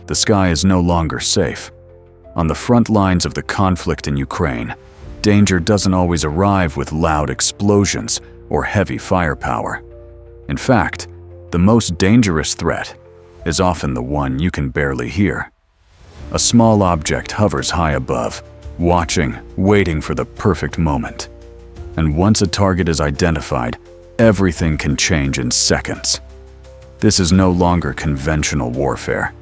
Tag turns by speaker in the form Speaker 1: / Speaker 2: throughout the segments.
Speaker 1: The sky is no longer safe. On the front lines of the conflict in Ukraine, danger doesn't always arrive with loud explosions or heavy firepower. In fact, the most dangerous threat is often the one you can barely hear. A small object hovers high above, watching, waiting for the perfect moment. And once a target is identified, everything can change in seconds. This is no longer conventional warfare.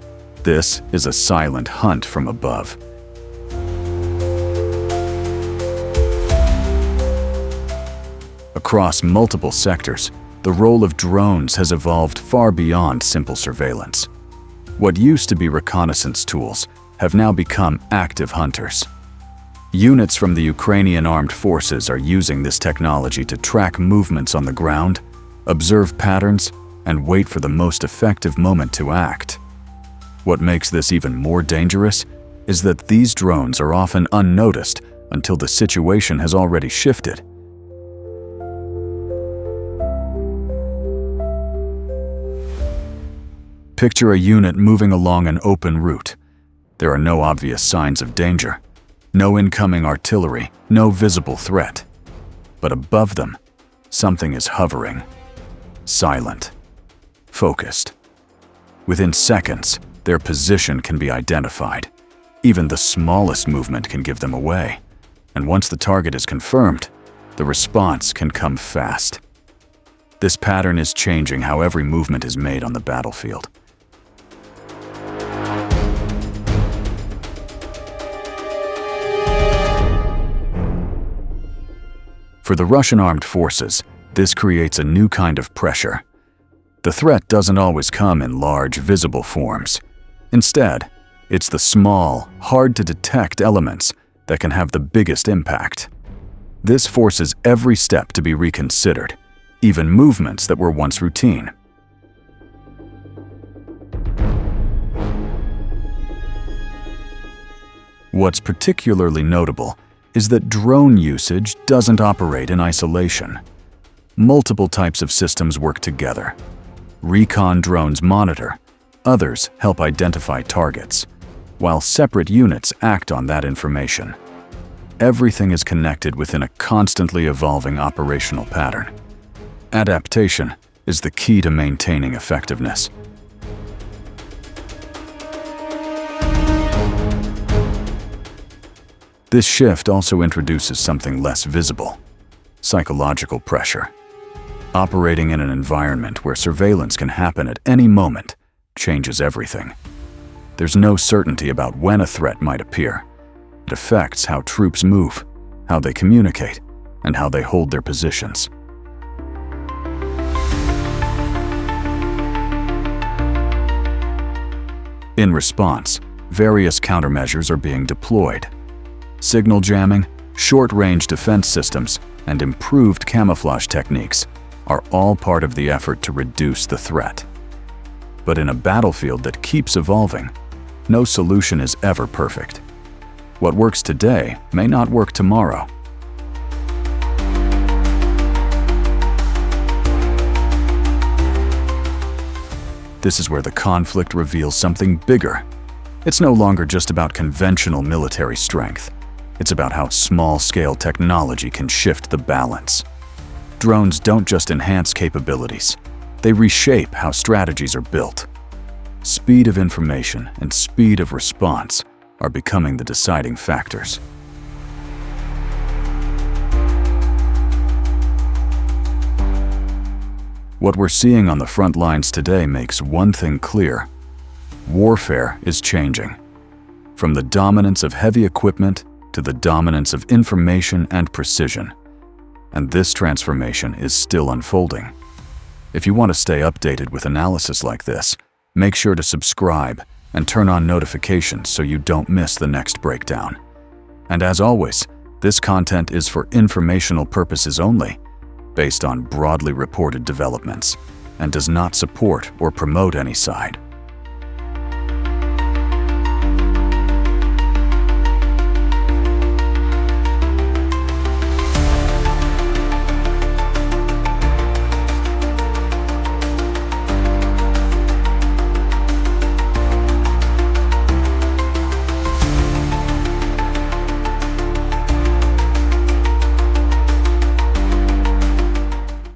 Speaker 1: This is a silent hunt from above. Across multiple sectors, the role of drones has evolved far beyond simple surveillance. What used to be reconnaissance tools have now become active hunters. Units from the Ukrainian Armed Forces are using this technology to track movements on the ground, observe patterns, and wait for the most effective moment to act. What makes this even more dangerous is that these drones are often unnoticed until the situation has already shifted. Picture a unit moving along an open route. There are no obvious signs of danger, no incoming artillery, no visible threat. But above them, something is hovering, silent, focused. Within seconds, their position can be identified. Even the smallest movement can give them away. And once the target is confirmed, the response can come fast. This pattern is changing how every movement is made on the battlefield. For the Russian armed forces, this creates a new kind of pressure. The threat doesn't always come in large, visible forms. Instead, it's the small, hard-to-detect elements that can have the biggest impact. This forces every step to be reconsidered, even movements that were once routine. What's particularly notable is that drone usage doesn't operate in isolation. Multiple types of systems work together. Recon drones monitor, others help identify targets, while separate units act on that information. Everything is connected within a constantly evolving operational pattern. Adaptation is the key to maintaining effectiveness. This shift also introduces something less visible: psychological pressure. Operating in an environment where surveillance can happen at any moment changes everything. There's no certainty about when a threat might appear. It affects how troops move, how they communicate, and how they hold their positions. In response, various countermeasures are being deployed. Signal jamming, short-range defense systems, and improved camouflage techniques are all part of the effort to reduce the threat. But in a battlefield that keeps evolving, no solution is ever perfect. What works today may not work tomorrow. This is where the conflict reveals something bigger. It's no longer just about conventional military strength. It's about how small-scale technology can shift the balance. Drones don't just enhance capabilities, they reshape how strategies are built. Speed of information and speed of response are becoming the deciding factors. What we're seeing on the front lines today makes one thing clear: warfare is changing. From the dominance of heavy equipment to the dominance of information and precision. And this transformation is still unfolding. If you want to stay updated with analysis like this, make sure to subscribe and turn on notifications so you don't miss the next breakdown. And as always, this content is for informational purposes only, based on broadly reported developments, and does not support or promote any side.